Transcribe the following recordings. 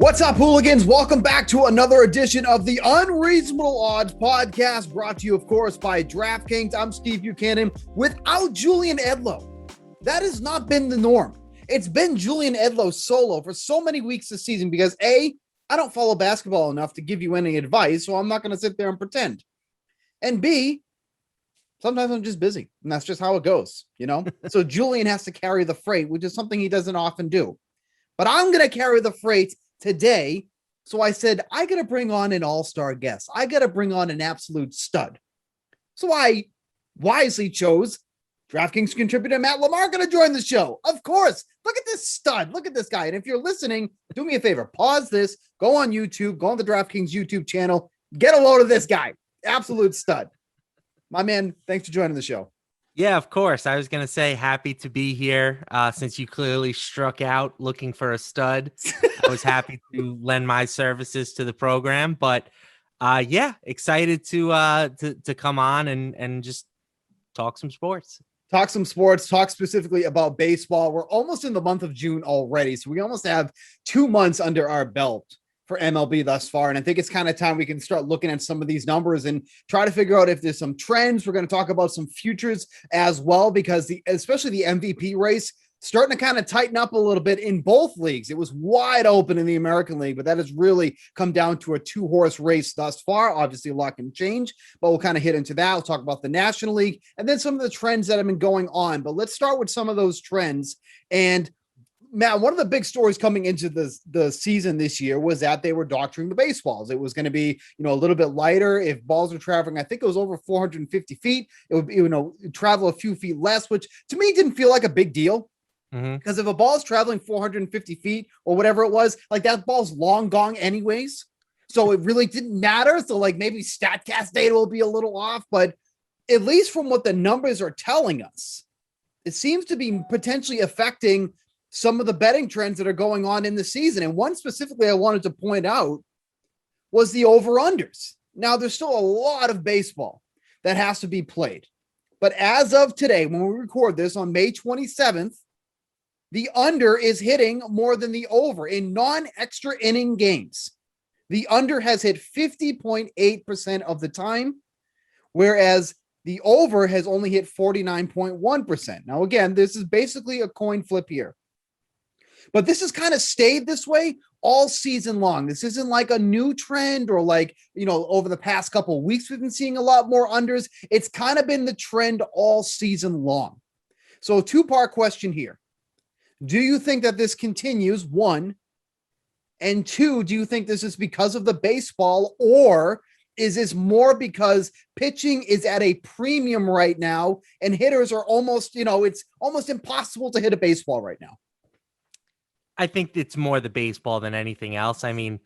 What's up, hooligans? Welcome back to another edition of the Unreasonable Odds podcast, brought to you, of course, by DraftKings. I'm Steve Buchanan. Without Julian Edlow, that has not been the norm. It's been Julian Edlow solo for so many weeks this season because A, I don't follow basketball enough to give you any advice, so I'm not going to sit there and pretend. And B, sometimes I'm just busy, and that's just how it goes, you know? So Julian has to carry the freight, which is something he doesn't often do. But I'm going to carry the freight today. So I said, I got to bring on an all-star guest. I got to bring on an absolute stud. So I wisely chose DraftKings contributor Matt LaMarca to join the show. Of course, look at this stud. Look at this guy. And if you're listening, do me a favor, pause this, go on YouTube, go on the DraftKings YouTube channel, get a load of this guy. Absolute stud. My man, thanks for joining the show. Yeah, of course. I was going to say happy to be here since you clearly struck out looking for a stud. I was happy to lend my services to the program, but yeah, excited to come on and just talk some sports. Talk some sports, talk specifically about baseball. We're almost in the month of June already, so we almost have 2 months under our belt for MLB thus far. And I think it's kind of time we can start looking at some of these numbers and try to figure out if there's some trends. We're going to talk about some futures as well, because especially the MVP race starting to kind of tighten up a little bit in both leagues. It was wide open in the American League, but that has really come down to a 2-horse race thus far. Obviously, a lot can change, but we'll kind of hit into that. We'll talk about the National League and then some of the trends that have been going on. But let's start with some of those trends. And Matt, one of the big stories coming into the season this year was that they were doctoring the baseballs. It was going to be, a little bit lighter. If balls were traveling, I think it was over 450 feet, it would, travel a few feet less, which to me didn't feel like a big deal. Because if a ball is traveling 450 feet or whatever it was, like that ball's long gone anyways. So it really didn't matter. So like maybe StatCast data will be a little off, but at least from what the numbers are telling us, it seems to be potentially affecting some of the betting trends that are going on in the season. And one specifically I wanted to point out was the over-unders. Now, there's still a lot of baseball that has to be played. But as of today, when we record this on May 27th, the under is hitting more than the over in non-extra inning games. The under has hit 50.8% of the time, whereas the over has only hit 49.1%. Now, again, this is basically a coin flip here. But this has kind of stayed this way all season long. This isn't like a new trend or like, over the past couple of weeks, we've been seeing a lot more unders. It's kind of been the trend all season long. So a 2-part question here. Do you think that this continues? 1, and 2, do you think this is because of the baseball, or is this more because pitching is at a premium right now and hitters are almost, it's almost impossible to hit a baseball right now? I think it's more the baseball than anything else. I mean,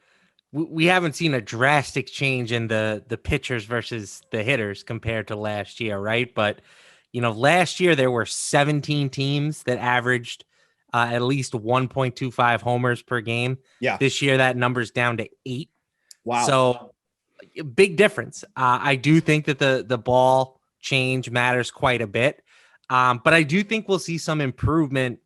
we haven't seen a drastic change in the pitchers versus the hitters compared to last year, right? But, last year there were 17 teams that averaged at least 1.25 homers per game. Yeah. This year that number's down to 8. Wow. So big difference. I do think that the ball change matters quite a bit. But I do think we'll see some improvement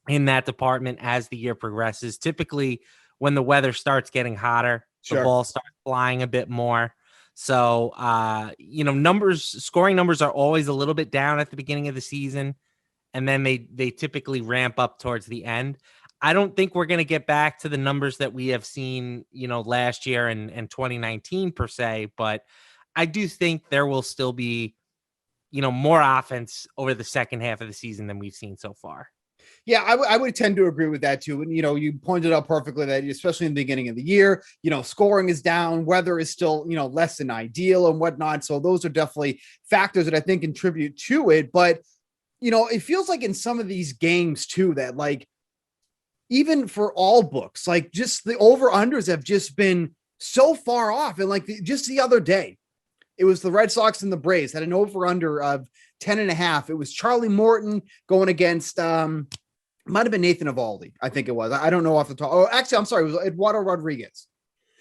in that department as the year progresses. Typically, when the weather starts getting hotter, the ball starts flying a bit more. So, scoring numbers are always a little bit down at the beginning of the season, and then they typically ramp up towards the end. I don't think we're going to get back to the numbers that we have seen, last year and 2019 per se, but I do think there will still be, more offense over the second half of the season than we've seen so far. Yeah, I would tend to agree with that too. And, you pointed out perfectly that especially in the beginning of the year, scoring is down, weather is still, less than ideal and whatnot. So those are definitely factors that I think contribute to it. But, it feels like in some of these games too, that like, even for all books, like just the over-unders have just been so far off. And like just the other day, it was the Red Sox and the Braves had an over-under of 10.5. It was Charlie Morton going against, might have been Nathan Eovaldi, I think it was. I don't know off the top. Oh, actually, I'm sorry. It was Eduardo Rodriguez.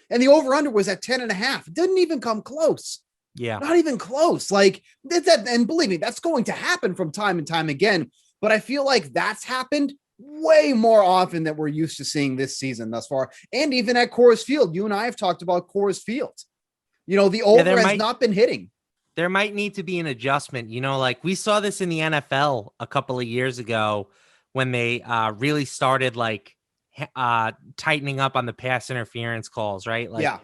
And the over-under was at 10.5. It didn't even come close. Yeah. Not even close. Like that. And believe me, that's going to happen from time and time again. But I feel like that's happened way more often than we're used to seeing this season thus far. And even at Coors Field, you and I have talked about Coors Field. The over has not been hitting. There might need to be an adjustment. Like we saw this in the NFL a couple of years ago when they really started tightening up on the pass interference calls, right? Like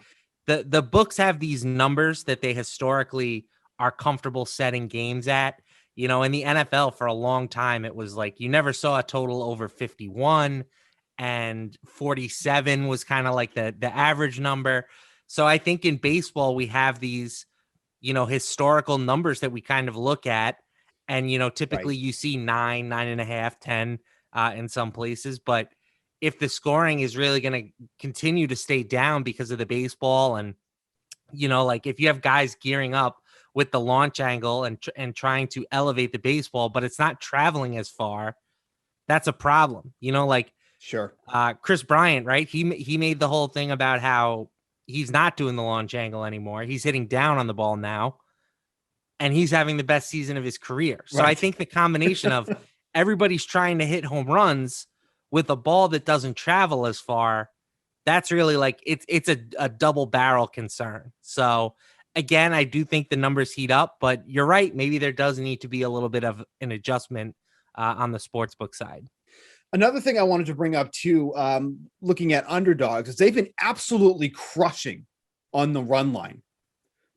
the books have these numbers that they historically are comfortable setting games at. In the NFL for a long time, it was like you never saw a total over 51, and 47 was kind of like the average number. So I think in baseball, we have these, historical numbers that we kind of look at. And, typically you see 9.5, 10 in some places. But if the scoring is really going to continue to stay down because of the baseball and, like if you have guys gearing up with the launch angle and trying to elevate the baseball, but it's not traveling as far, that's a problem. Sure. Chris Bryant, right? He made the whole thing about how he's not doing the launch angle anymore. He's hitting down on the ball now, and he's having the best season of his career. So I think the combination of everybody's trying to hit home runs with a ball that doesn't travel as far, that's really like it's a double barrel concern. So again, I do think the numbers heat up, but you're right. Maybe there does need to be a little bit of an adjustment on the sportsbook side. Another thing I wanted to bring up too, looking at underdogs, is they've been absolutely crushing on the run line.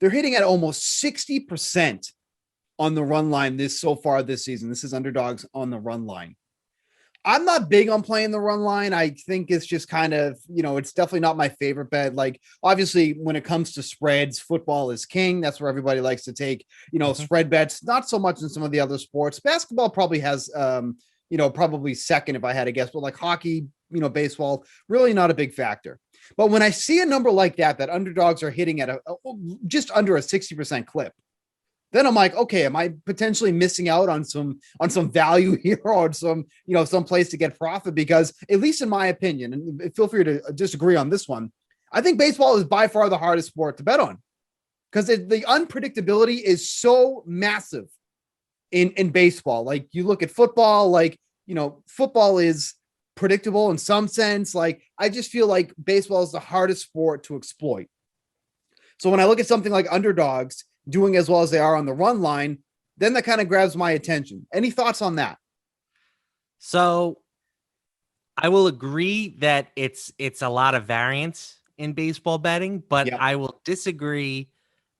They're hitting at almost 60% on the run line so far this season. This is underdogs on the run line. I'm not big on playing the run line. I think it's just kind of, it's definitely not my favorite bet. Like, obviously, when it comes to spreads, football is king. That's where everybody likes to take, spread bets. Not so much in some of the other sports. Basketball probably has, probably second if I had to guess, but like hockey, baseball, really not a big factor. But when I see a number like that underdogs are hitting at just under a 60% clip, then I'm like, okay, am I potentially missing out on some value here or some place to get profit? Because at least in my opinion, and feel free to disagree on this one, I think baseball is by far the hardest sport to bet on because the unpredictability is so massive in baseball. Like you look at football, football is predictable in some sense. Like I just feel like baseball is the hardest sport to exploit. So when I look at something like underdogs doing as well as they are on the run line, then that kind of grabs my attention. Any thoughts on that? So I will agree that it's a lot of variance in baseball betting, but I will disagree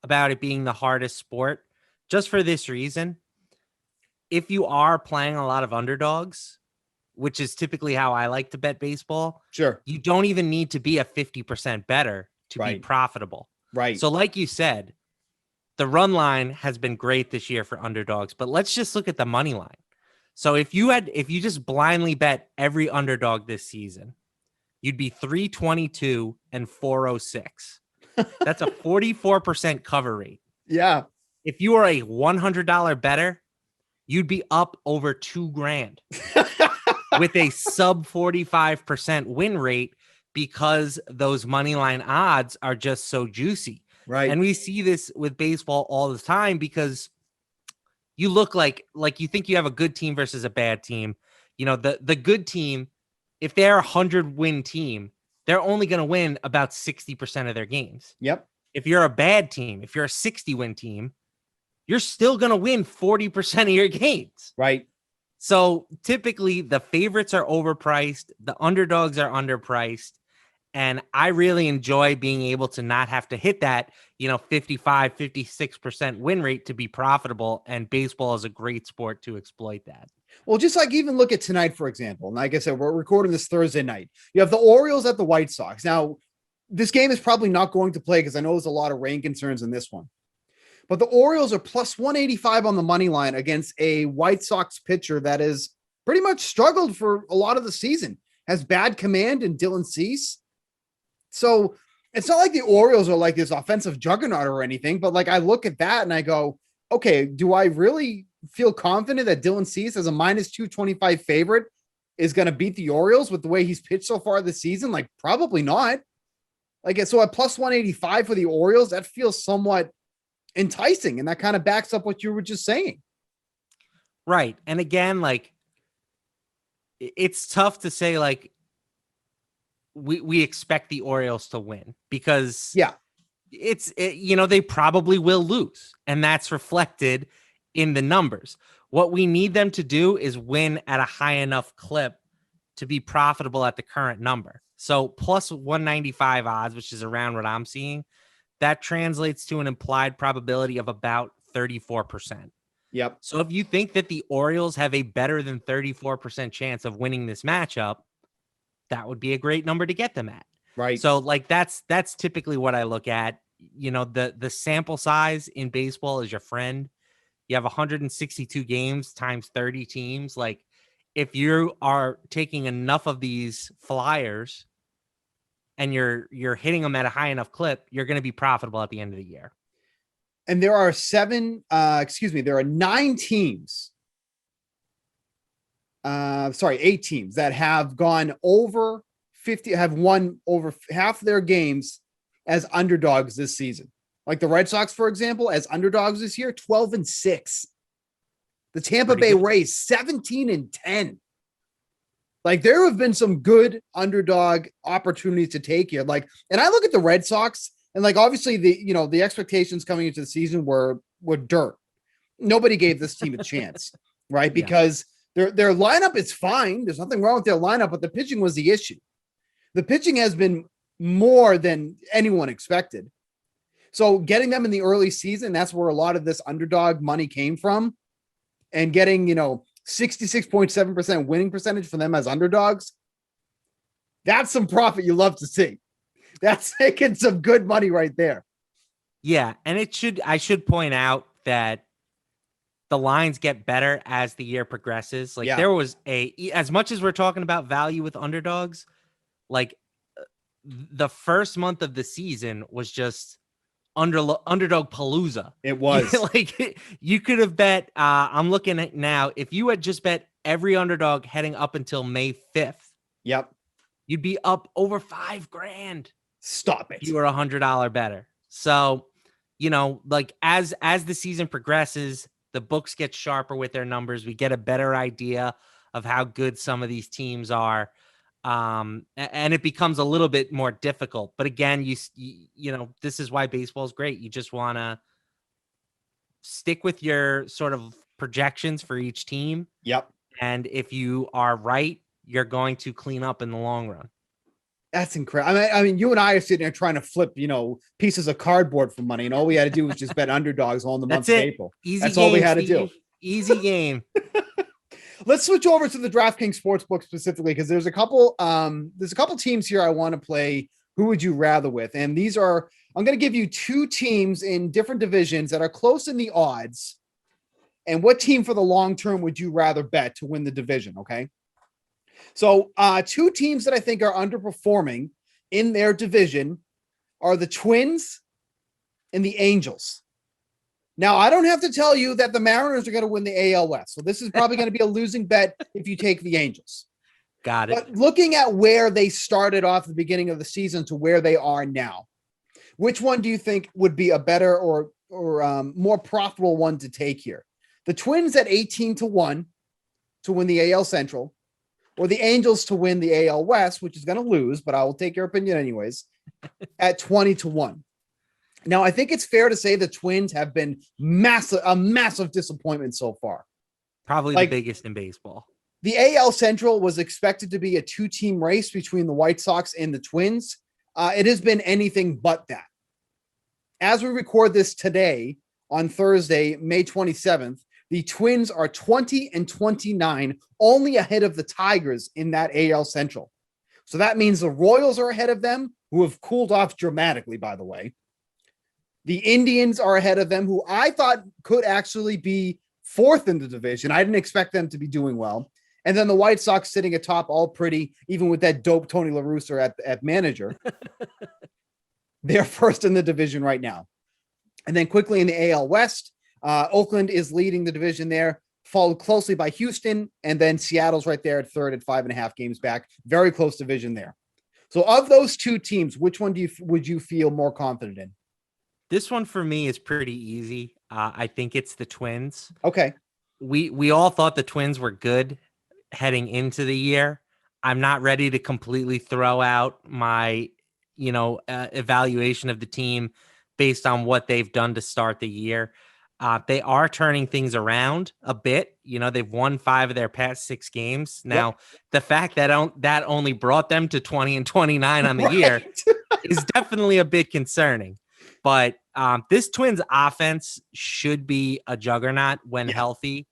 about it being the hardest sport just for this reason. If you are playing a lot of underdogs, which is typically how I like to bet baseball, sure, you don't even need to be a 50% better to be profitable. Right. So like you said, the run line has been great this year for underdogs, but let's just look at the money line. So if you just blindly bet every underdog this season, you'd be 322 and 406. That's a 44% cover rate. Yeah. If you are a $100 better, you'd be up over $2,000 with a sub 45% win rate because those money line odds are just so juicy. Right. And we see this with baseball all the time because you look like you think you have a good team versus a bad team. The good team, if they're a 100-win team, they're only going to win about 60% of their games. Yep. If you're a bad team, if you're a 60-win team, you're still going to win 40% of your games. Right. So typically the favorites are overpriced. The underdogs are underpriced. And I really enjoy being able to not have to hit that, 55, 56% win rate to be profitable. And baseball is a great sport to exploit that. Well, just like even look at tonight, for example. And like I said, we're recording this Thursday night. You have the Orioles at the White Sox. Now, this game is probably not going to play because I know there's a lot of rain concerns in this one. But the Orioles are plus 185 on the money line against a White Sox pitcher that has pretty much struggled for a lot of the season, has bad command in Dylan Cease. So it's not like the Orioles are like this offensive juggernaut or anything, but like I look at that and I go, okay, do I really feel confident that Dylan Cease as a minus 225 favorite is going to beat the Orioles with the way he's pitched so far this season? Like probably not. Like, so at plus 185 for the Orioles, that feels somewhat enticing. And that kind of backs up what you were just saying. Right. And again, like it's tough to say like we expect the Orioles to win because Yeah. they probably will lose, and that's reflected in the numbers. What we need them to do is win at a high enough clip to be profitable at the current number. So plus 195 odds, which is around what I'm seeing, that translates to an implied probability of about 34%. Yep. So if you think that the Orioles have a better than 34% chance of winning this matchup, that would be a great number to get them at. Right. So like that's typically what I look at. The sample size in baseball is your friend. You have 162 games times 30 teams. Like if you are taking enough of these flyers and you're hitting them at a high enough clip, you're going to be profitable at the end of the year. And there are there are 9 teams. 8 teams that have gone over 50, have won over half their games as underdogs this season. Like the Red Sox, for example, as underdogs this year, 12-6. The Tampa Bay Rays, 17-10. Like there have been some good underdog opportunities to take here. Like, and I look at the Red Sox and like, obviously the expectations coming into the season were dirt. Nobody gave this team a chance, right? Because their lineup is fine. There's nothing wrong with their lineup, but the pitching was the issue. The pitching has been more than anyone expected. So getting them in the early season, that's where a lot of this underdog money came from. And getting, 66.7% winning percentage for them as underdogs, that's some profit you love to see. That's making some good money right there. Yeah, and I should point out that the lines get better as the year progresses. Like there was as much as we're talking about value with underdogs, like the first month of the season was just underdog palooza. It was like you could have bet. I'm looking at now. If you had just bet every underdog heading up until May 5th, yep, you'd be up over $5,000. Stop it. You were $100 better. So, like as the season progresses, the books get sharper with their numbers. We get a better idea of how good some of these teams are. And it becomes a little bit more difficult. But again, this is why baseball is great. You just want to stick with your sort of projections for each team. Yep. And if you are right, you're going to clean up in the long run. That's incredible. I mean, you and I are sitting there trying to flip, pieces of cardboard for money, and all we had to do was just bet underdogs all in the month of April. That's all we had to do. Easy game. Let's switch over to the DraftKings Sportsbook specifically, because there's a couple teams here I want to play. Who would you rather with? And I'm going to give you 2 teams in different divisions that are close in the odds. And what team for the long term would you rather bet to win the division? Okay. So 2 teams that I think are underperforming in their division are the Twins and the Angels. Now, I don't have to tell you that the Mariners are going to win the AL West. So this is probably going to be a losing bet if you take the Angels. Got it. But looking at where they started off at the beginning of the season to where they are now, which one do you think would be a better or more profitable one to take here? The Twins at 18-1 to win the AL Central, or the Angels to win the AL West, which is going to lose, but I will take your opinion anyways, at 20-1. Now, I think it's fair to say the Twins have been a massive disappointment so far. Probably the biggest in baseball. The AL Central was expected to be a 2-team race between the White Sox and the Twins. It has been anything but that. As we record this today on Thursday, May 27th, the Twins are 20-29, only ahead of the Tigers in that AL Central. So that means the Royals are ahead of them, who have cooled off dramatically, by the way. The Indians are ahead of them, who I thought could actually be 4th in the division. I didn't expect them to be doing well. And then the White Sox sitting atop, all pretty, even with that dope Tony La Russa at manager. They're 1st in the division right now. And then quickly in the AL West, Oakland is leading the division there, followed closely by Houston, and then Seattle's right there at 3rd at 5.5 games back. Very close division there. So of those 2 teams, which one would you feel more confident in? This one for me is pretty easy. I think it's the Twins. Okay. We all thought the Twins were good heading into the year. I'm not ready to completely throw out my, evaluation of the team based on what they've done to start the year. They are turning things around a bit. They've won 5 of their past 6 games. Now, the fact that only brought them to 20-29 on the year is definitely a bit concerning. But this Twins offense should be a juggernaut when healthy.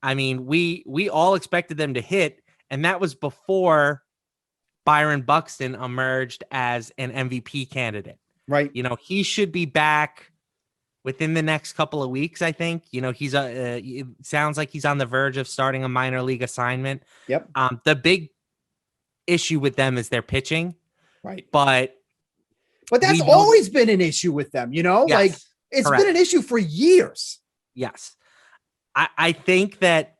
I mean, we all expected them to hit, and that was before Byron Buxton emerged as an MVP candidate. Right. He should be back within the next couple of weeks, I think. He's it sounds like he's on the verge of starting a minor league assignment. Yep. The big issue with them is their pitching. Right. But that's always been an issue with them, Yes, like it's correct. been an issue for years. Yes. I think that,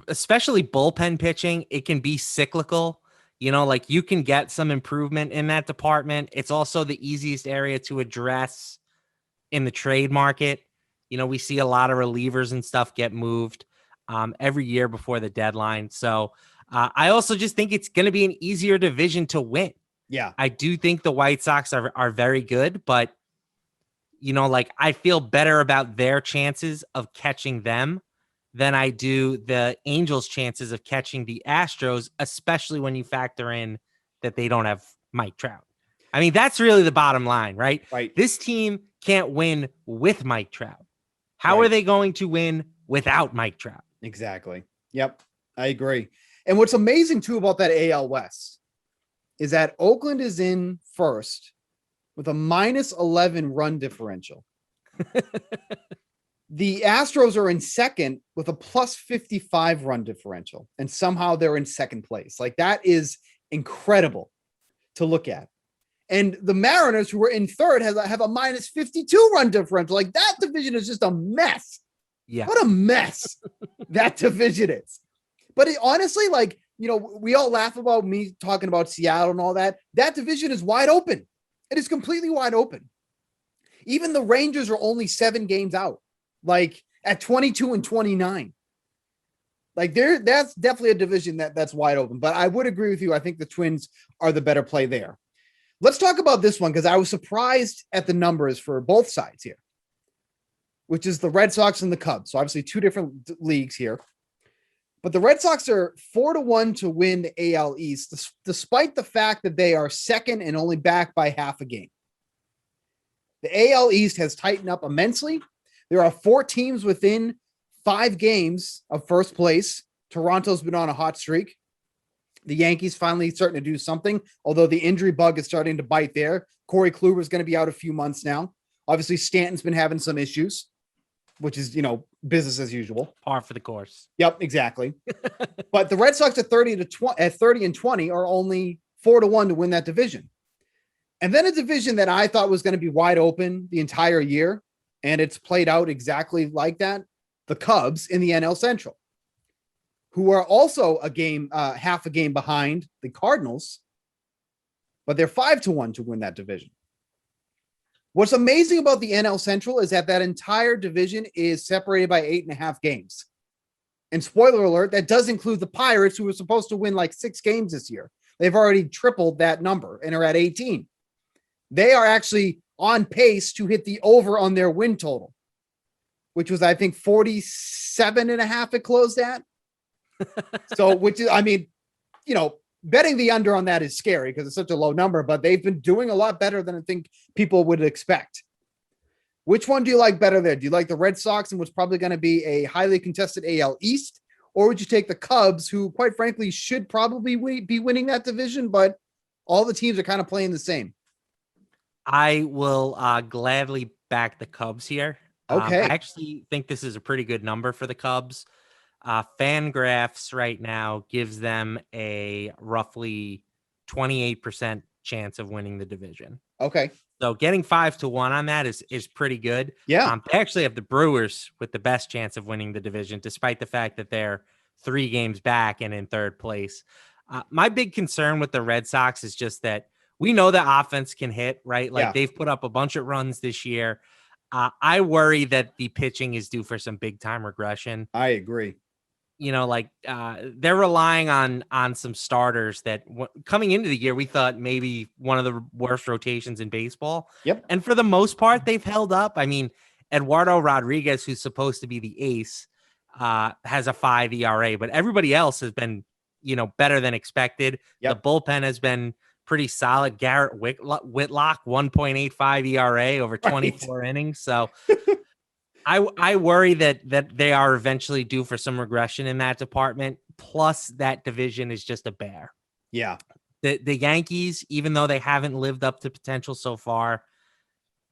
especially bullpen pitching, it can be cyclical. Like you can get some improvement in that department. It's also the easiest area to address in the trade market. We see a lot of relievers and stuff get moved every year before the deadline. So I also just think it's going to be an easier division to win. Yeah. I do think the White Sox are very good, but I feel better about their chances of catching them than I do the Angels' chances of catching the Astros, especially when you factor in that they don't have Mike Trout. I mean, that's really the bottom line, right? Right. This team can't win with Mike Trout. How are they going to win without Mike Trout? Exactly. Yep. I agree. And what's amazing too about that AL West is that Oakland is in first with a -11 run differential. The Astros are in second with a +55 run differential, and somehow they're in second place. Like, that is incredible to look at. And the Mariners, who are in third, have a -52 run differential. Like, that division is just a mess. Yeah. What a mess that division is. But honestly, like, we all laugh about me talking about Seattle and all that. That division is wide open. It is completely wide open. Even the Rangers are only 7 games out, like at 22-29. Like, that's definitely a division that's wide open. But I would agree with you. I think the Twins are the better play there. Let's talk about this one, because I was surprised at the numbers for both sides here, which is the Red Sox and the Cubs. So obviously 2 different leagues here. But the Red Sox are 4-1 to win the AL East, despite the fact that they are second and only back by half a game. The AL East has tightened up immensely. There are 4 teams within 5 games of first place. Toronto's been on a hot streak. The Yankees finally starting to do something, although the injury bug is starting to bite there. Corey Kluber is going to be out a few months now. Obviously, Stanton's been having some issues, which is, business as usual. Par for the course. Yep, exactly. But the Red Sox at 30-20 are only 4-1 to win that division. And then a division that I thought was going to be wide open the entire year, and it's played out exactly like that. The Cubs in the NL Central, who are also half a game behind the Cardinals, but they're 5-1 to win that division. What's amazing about the NL Central is that entire division is separated by 8.5 games. And spoiler alert, that does include the Pirates, who were supposed to win like 6 games this year. They've already tripled that number and are at 18. They are actually on pace to hit the over on their win total, which was, I think, 47.5 it closed at. So, which is, I mean, betting the under on that is scary because it's such a low number, but they've been doing a lot better than I think people would expect. Which one do you like better there? Do you like the Red Sox and what's probably going to be a highly contested AL East? Or would you take the Cubs, who quite frankly should probably be winning that division, but all the teams are kind of playing the same? I will gladly back the Cubs here. Okay. I actually think this is a pretty good number for the Cubs. Fangraphs right now gives them a roughly 28% chance of winning the division. Okay. So getting 5-1 on that is pretty good. Yeah. They actually have the Brewers with the best chance of winning the division, despite the fact that they're 3 games back and in third place. My big concern with the Red Sox is just that we know the offense can hit, right? Like, they've put up a bunch of runs this year. I worry that the pitching is due for some big time regression. I agree. they're relying on some starters that coming into the year, we thought maybe one of the worst rotations in baseball. Yep. And for the most part, they've held up. I mean, Eduardo Rodriguez, who's supposed to be the ace, has a 5 ERA, but everybody else has been, better than expected. Yep. The bullpen has been pretty solid. Garrett Whitlock, 1.85 ERA over 24 innings. So I worry that they are eventually due for some regression in that department. Plus, that division is just a bear. Yeah. The Yankees, even though they haven't lived up to potential so far,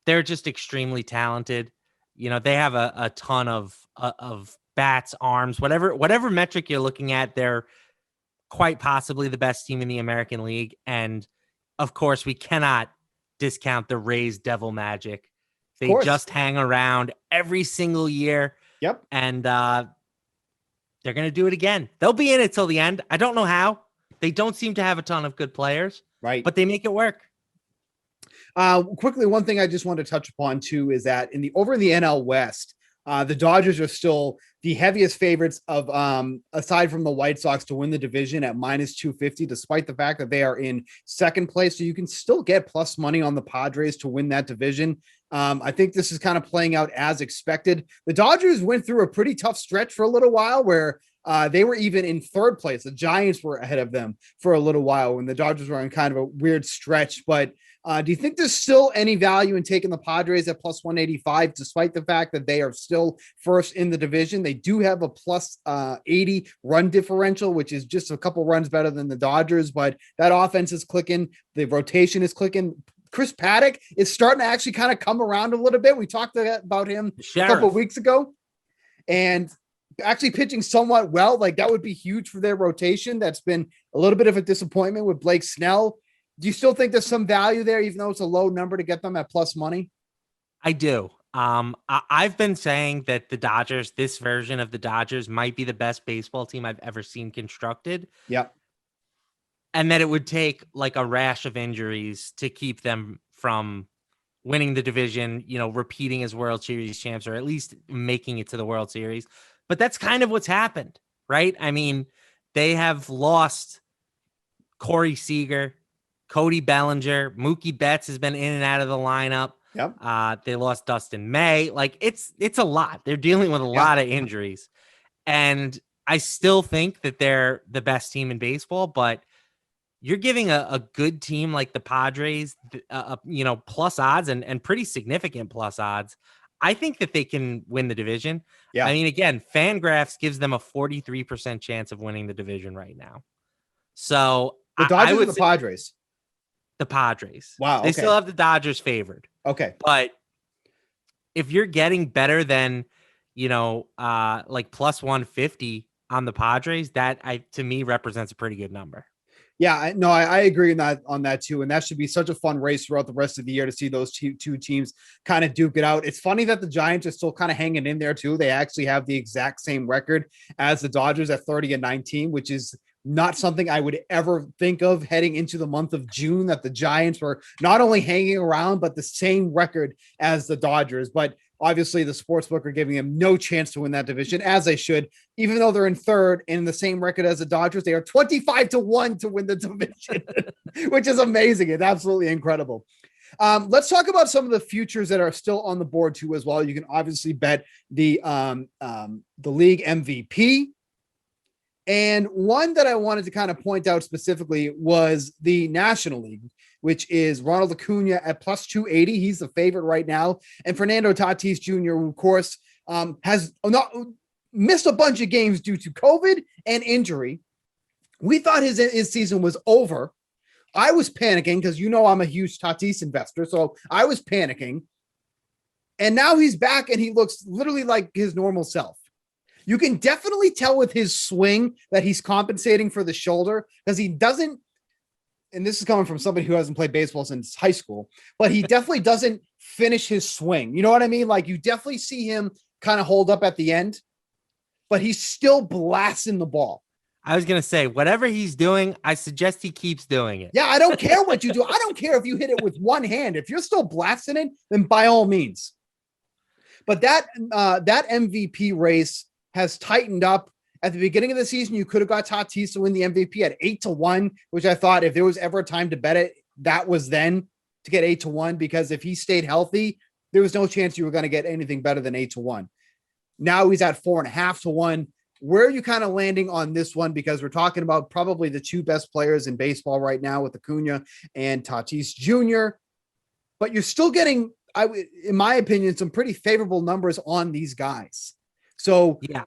they're just extremely talented. They have a ton of bats, arms, whatever metric you're looking at. They're quite possibly the best team in the American League. And of course, we cannot discount the Rays' devil magic. They just hang around every single year. Yep. And they're going to do it again. They'll be in it till the end. I don't know how. They don't seem to have a ton of good players. Right. But they make it work. Quickly, one thing I just wanted to touch upon too is that over in the NL West, the Dodgers are still the heaviest favorites of aside from the White Sox to win the division at -250, despite the fact that they are in second place. So you can still get plus money on the Padres to win that division. I think this is kind of playing out as expected. The Dodgers went through a pretty tough stretch for a little while where they were even in third place. The Giants were ahead of them for a little while when the Dodgers were in kind of a weird stretch. But do you think there's still any value in taking the Padres at plus 185, despite the fact that they are still first in the division? They do have a plus 80 run differential, which is just a couple runs better than the Dodgers, but that offense is clicking. The rotation is clicking. Chris Paddock is starting to actually kind of come around a little bit. We talked about him a couple of weeks ago and actually pitching somewhat well. Like that would be huge for their rotation. That's been a little bit of a disappointment with Blake Snell. Do you still think there's some value there, even though it's a low number to get them at plus money? I do. I've been saying that the Dodgers, this version of the Dodgers, might be the best baseball team I've ever seen constructed. Yep. And that it would take like a rash of injuries to keep them from winning the division, repeating as World Series champs, or at least making it to the World Series. But that's kind of what's happened, right? I mean, they have lost Corey Seager, Cody Bellinger, Mookie Betts has been in and out of the lineup. Yep. They lost Dustin May. Like it's a lot. They're dealing with a lot of injuries. And I still think that they're the best team in baseball, but you're giving a good team like the Padres, plus odds and pretty significant plus odds. I think that they can win the division. Yeah. I mean, again, Fangraphs gives them a 43% chance of winning the division right now. So the Dodgers or the Padres? The Padres. Wow. Okay. They still have the Dodgers favored. Okay. But if you're getting better than, like plus 150 on the Padres, that to me represents a pretty good number. Yeah, I agree on that too. And that should be such a fun race throughout the rest of the year to see those two teams kind of duke it out. It's funny that the Giants are still kind of hanging in there too. They actually have the exact same record as the Dodgers at 30-19, which is not something I would ever think of heading into the month of June, that the Giants were not only hanging around, but the same record as the Dodgers. But obviously the sportsbook are giving them no chance to win that division, as they should. Even though they're in third and in the same record as the Dodgers, they are 25-1 to win the division, which is amazing. It's absolutely incredible. Let's talk about some of the futures that are still on the board too, as well. You can obviously bet the league MVP. And one that I wanted to kind of point out specifically was the National League, which is Ronald Acuna at plus 280. He's the favorite right now. And Fernando Tatis Jr., who of course has not missed a bunch of games due to COVID and injury. We thought his season was over. I was panicking because I'm a huge Tatis investor, so I was panicking. And now he's back and he looks literally like his normal self. You can definitely tell with his swing that he's compensating for the shoulder, because he doesn't, and this is coming from somebody who hasn't played baseball since high school, but he definitely doesn't finish his swing. You know what I mean? Like you definitely see him kind of hold up at the end, but he's still blasting the ball. I was going to say, whatever he's doing, I suggest he keeps doing it. Yeah, I don't care what you do. I don't care if you hit it with one hand. If you're still blasting it, then by all means. But that MVP race has tightened up, At the beginning of the season, you could have got Tatis to win the MVP at 8-1, which I thought if there was ever a time to bet it, that was then to get 8-1, because if he stayed healthy, there was no chance you were going to get anything better than 8-1. Now he's at 4.5-1. Where are you kind of landing on this one? Because we're talking about probably the two best players in baseball right now with Acuna and Tatis Jr., but you're still getting, in my opinion, some pretty favorable numbers on these guys. So yeah,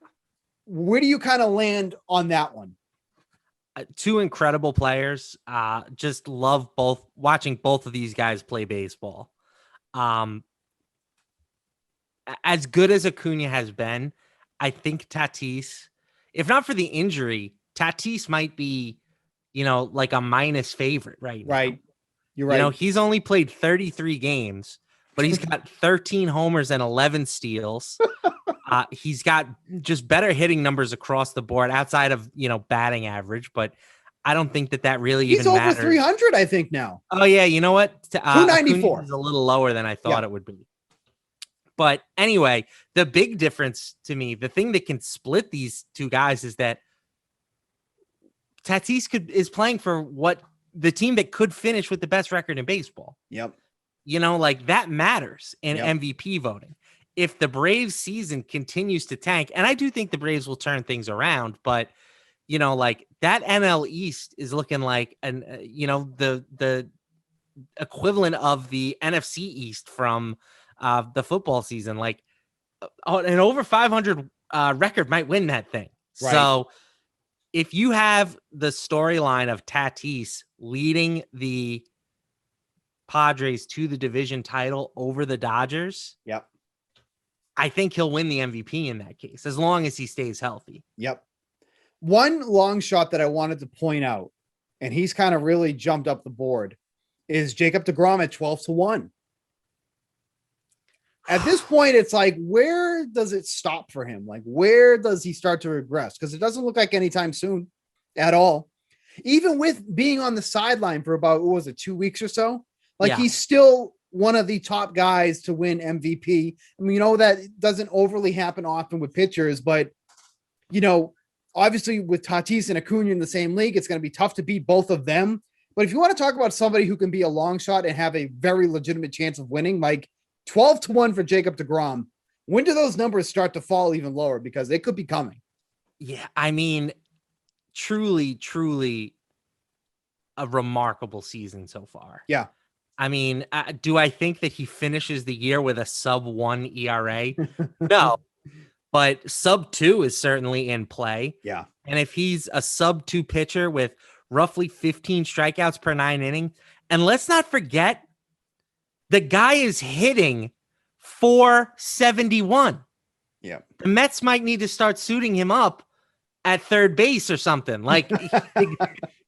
where do you kind of land on that one? Two incredible players. Just love watching both of these guys play baseball. As good as Acuna has been, I think Tatis, if not for the injury, Tatis might be, like a minus favorite right now. Right. You're right. He's only played 33 games, but he's got 13 homers and 11 steals. He's got just better hitting numbers across the board outside of, batting average, but I don't think that really even matters. He's over 300, I think now. Oh yeah. You know what? 294 is a little lower than I thought it would be. But anyway, the big difference to me, the thing that can split these two guys is that Tatis is playing for what the team that could finish with the best record in baseball. Yep. Like that matters in MVP voting. If the Braves season continues to tank, and I do think the Braves will turn things around, but like that NL East is looking like the equivalent of the NFC East from the football season. Like an over 500 record might win that thing. Right. So if you have the storyline of Tatis leading the Padres to the division title over the Dodgers, yep, I think he'll win the MVP in that case, as long as he stays healthy. Yep. One long shot that I wanted to point out, and he's kind of really jumped up the board, is Jacob deGrom at 12-1. At this point, it's like, where does it stop for him? Like, where does he start to regress? Because it doesn't look like anytime soon at all. Even with being on the sideline for about, 2 weeks or so? Like, he's still one of the top guys to win MVP. I mean, that doesn't overly happen often with pitchers, but, obviously with Tatis and Acuna in the same league, it's going to be tough to beat both of them. But if you want to talk about somebody who can be a long shot and have a very legitimate chance of winning, like 12-1 for Jacob deGrom, when do those numbers start to fall even lower? Because they could be coming. Yeah, I mean, truly, truly a remarkable season so far. Yeah. I mean, do I think that he finishes the year with a sub-1 ERA? No, but sub-2 is certainly in play. Yeah. And if he's a sub-2 pitcher with roughly 15 strikeouts per 9 innings, and let's not forget, the guy is hitting .471. Yeah. The Mets might need to start suiting him up at third base or something. Like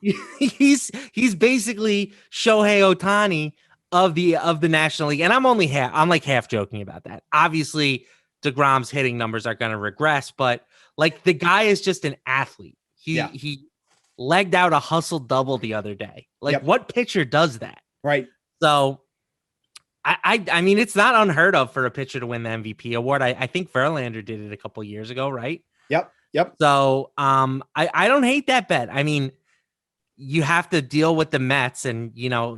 he's basically Shohei Ohtani of the National League. And I'm like half joking about that. Obviously, deGrom's hitting numbers are going to regress, but like the guy is just an athlete. He legged out a hustle double the other day. Like what pitcher does that? Right. So I mean, it's not unheard of for a pitcher to win the MVP award. I think Verlander did it a couple years ago, right? Yep. So I don't hate that bet. I mean, you have to deal with the Mets, and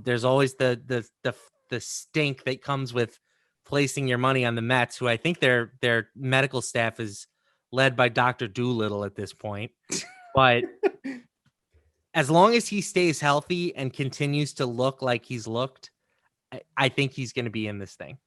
there's always the stink that comes with placing your money on the Mets, who I think their medical staff is led by Dr. Doolittle at this point. But as long as he stays healthy and continues to look like he's looked, I think he's going to be in this thing.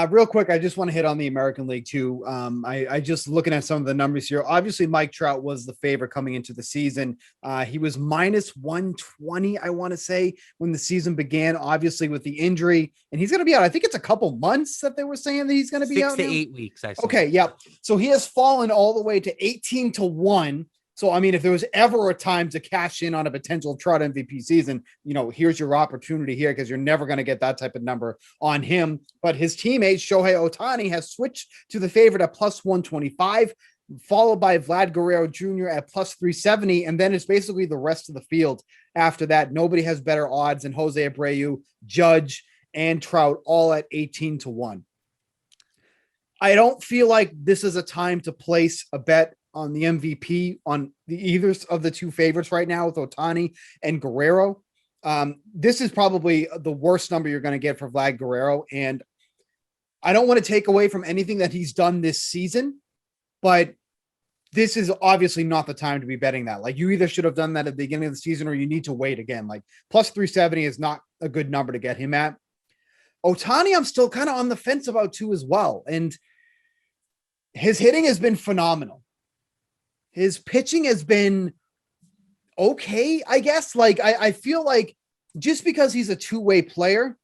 Real quick, I just want to hit on the American League too. I just looking at some of the numbers here. Obviously, Mike Trout was the favorite coming into the season. He was minus 120, I want to say, when the season began, obviously with the injury, and he's going to be out. I think it's a couple months that they were saying that he's going to be out. 6 to 8 weeks, I see. Okay, yeah. So he has fallen all the way to 18-1. So, I mean, if there was ever a time to cash in on a potential Trout MVP season, here's your opportunity here, because you're never going to get that type of number on him. But his teammate, Shohei Ohtani, has switched to the favorite at plus 125, followed by Vlad Guerrero Jr. at plus 370. And then it's basically the rest of the field after that. Nobody has better odds than Jose Abreu, Judge, and Trout, all at 18-1. I don't feel like this is a time to place a bet on the MVP on the either of the two favorites right now with Ohtani and Guerrero. This is probably the worst number you're going to get for Vlad Guerrero. And I don't want to take away from anything that he's done this season, but this is obviously not the time to be betting that. Like, you either should have done that at the beginning of the season or you need to wait again. Like, plus 370 is not a good number to get him at. Ohtani, I'm still kind of on the fence about too as well. And his hitting has been phenomenal. His pitching has been okay, I guess. Like, I feel like just because he's a two-way player,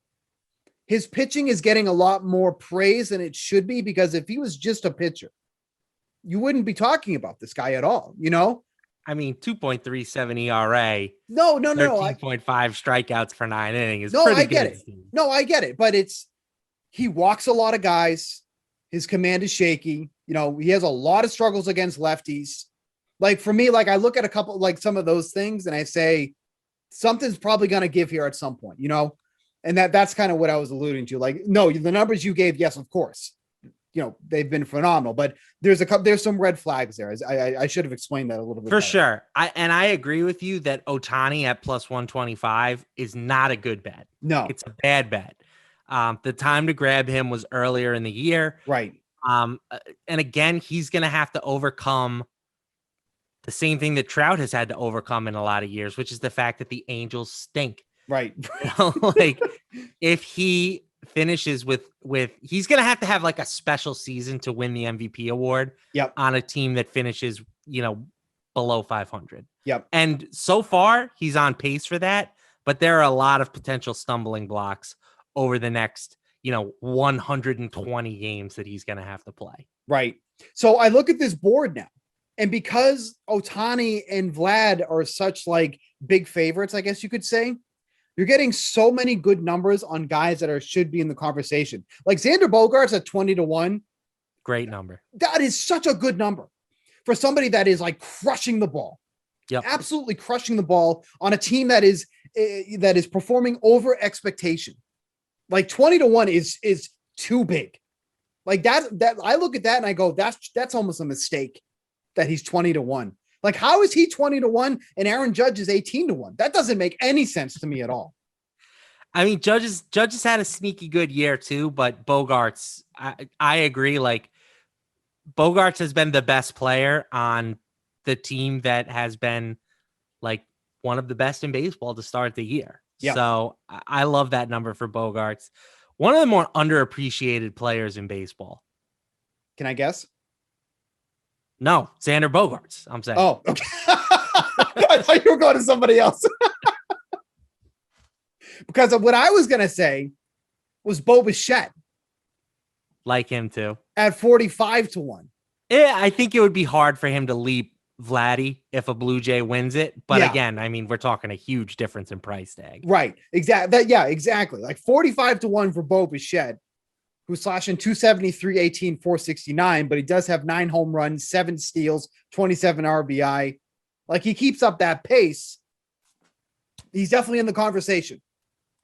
his pitching is getting a lot more praise than it should be, because if he was just a pitcher, you wouldn't be talking about this guy at all, you know? I mean, 2.37 ERA. No. 13.5 strikeouts per 9 innings. I get it. No, I get it. But he walks a lot of guys. His command is shaky. You know, he has a lot of struggles against lefties. Like, for me, like, I look at a couple, like some of those things and I say, something's probably going to give here at some point, you know? And that's kind of what I was alluding to. Like, no, the numbers you gave, yes, of course, you know, they've been phenomenal, but there's some red flags there. I should have explained that a little bit for better. sure. I agree with you that Ohtani at plus 125 is not a good bet. No, it's a bad bet. The time to grab him was earlier in the year. Right. And again, he's going to have to overcome the same thing that Trout has had to overcome in a lot of years, which is the fact that the Angels stink. Right. You know, like, if he finishes with he's going to have like a special season to win the MVP award. Yep. On a team that finishes, you know, below 500. Yep. And so far he's on pace for that, but there are a lot of potential stumbling blocks over the next, you know, 120 games that he's going to have to play. Right. So I look at this board now, and because Ohtani and Vlad are such like big favorites, I guess you could say, you're getting so many good numbers on guys that should be in the conversation. Like Xander Bogaerts at 20-1. Great number. That is such a good number for somebody that is like crushing the ball. Yep. Absolutely crushing the ball on a team that is performing over expectation. Like 20-1 is too big. Like that I look at that and I go, that's almost a mistake that he's 20-1. Like, how is he 20-1 and Aaron Judge is 18-1? That doesn't make any sense to me at all. I mean, Judge has had a sneaky good year too, but Bogaerts, I agree. Like, Bogaerts has been the best player on the team that has been like one of the best in baseball to start the year. Yeah. So I love that number for Bogaerts. One of the more underappreciated players in baseball. Can I guess? No, Xander Bogaerts, I'm saying. Oh, okay. I thought you were going to somebody else. Because of what I was going to say was Bo Bichette. Like him too. At 45-1. Yeah, I think it would be hard for him to leap Vladdy if a Blue Jay wins it. But again, I mean, we're talking a huge difference in price tag. Right. Exactly. Exactly. Like 45-1 for Bo Bichette, who's slashing 273, 18, 469, but he does have 9 home runs, 7 steals, 27 RBI. Like, he keeps up that pace. He's definitely in the conversation.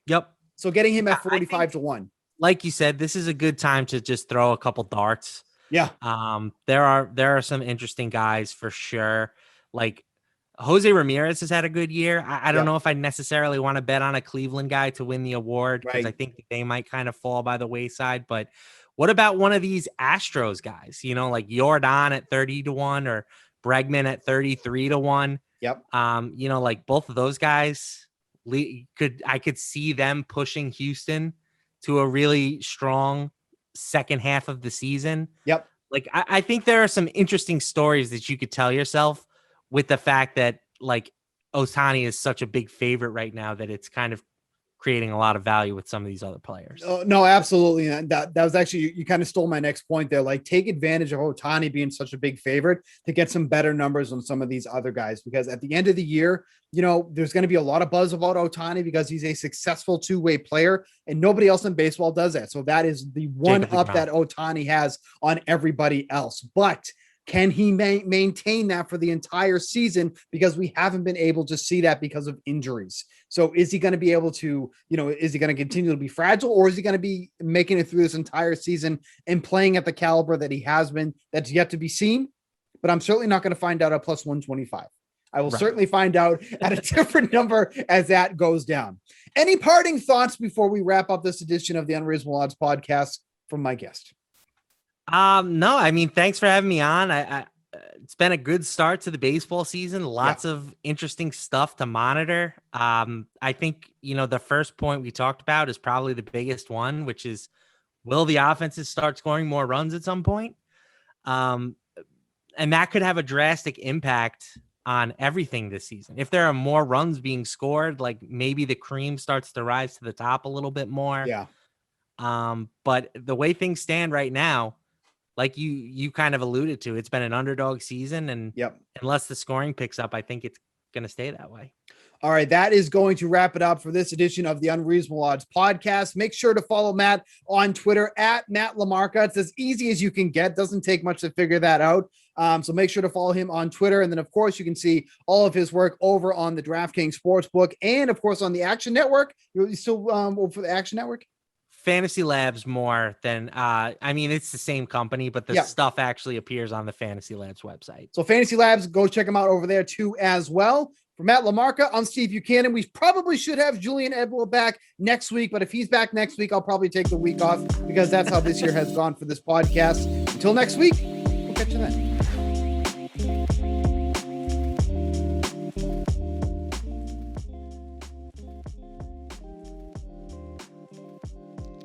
Yep. So getting him at 45-1. Like you said, this is a good time to just throw a couple darts. Yeah. There are some interesting guys for sure. Like Jose Ramirez has had a good year. I don't know if I necessarily want to bet on a Cleveland guy to win the award, because I think they might kind of fall by the wayside. But what about one of these Astros guys, you know, like Jordan at 30-1 or Bregman at 33-1? Yep. You know, like both of those guys I could see them pushing Houston to a really strong second half of the season. Yep. Like, I think there are some interesting stories that you could tell yourself with the fact that, like, Ohtani is such a big favorite right now that it's kind of creating a lot of value with some of these other players. Oh, no, absolutely. And that was actually, you kind of stole my next point there. Like, take advantage of Ohtani being such a big favorite to get some better numbers on some of these other guys, because at the end of the year, you know, there's going to be a lot of buzz about Ohtani because he's a successful two-way player and nobody else in baseball does that. So that is the one up that Ohtani has on everybody else. But can he maintain that for the entire season? Because we haven't been able to see that because of injuries. So is he going to be able to, you know, is he going to continue to be fragile, or is he going to be making it through this entire season and playing at the caliber that he has been? That's yet to be seen. but I'm certainly not going to find out at plus 125. I will Right. certainly find out at a different number as that goes down. Any parting thoughts before we wrap up this edition of the Unreasonable Odds podcast from my guest? No, I mean, thanks for having me on. It's been a good start to the baseball season. Lots of interesting stuff to monitor. I think, the first point we talked about is probably the biggest one, which is, will the offenses start scoring more runs at some point? And that could have a drastic impact on everything this season. If there are more runs being scored, like maybe the cream starts to rise to the top a little bit more. Yeah. But the way things stand right now, like you kind of alluded to, it's been an underdog season, and unless the scoring picks up, I think it's going to stay that way. All right, that is going to wrap it up for this edition of the Unreasonable Odds podcast. Make sure to follow Matt on Twitter at Matt LaMarca. It's as easy as you can get. Doesn't take much to figure that out. So make sure to follow him on Twitter. And then, of course, you can see all of his work over on the DraftKings Sportsbook and, of course, on the Action Network. You still for the Action Network? Fantasy Labs more than, it's the same company, but the stuff actually appears on the Fantasy Labs website. So Fantasy Labs, go check them out over there too as well. For Matt LaMarca, I'm Steve Buchanan. We probably should have Julian Edwell back next week, but if he's back next week, I'll probably take the week off because that's how this year has gone for this podcast. Until next week, we'll catch you then.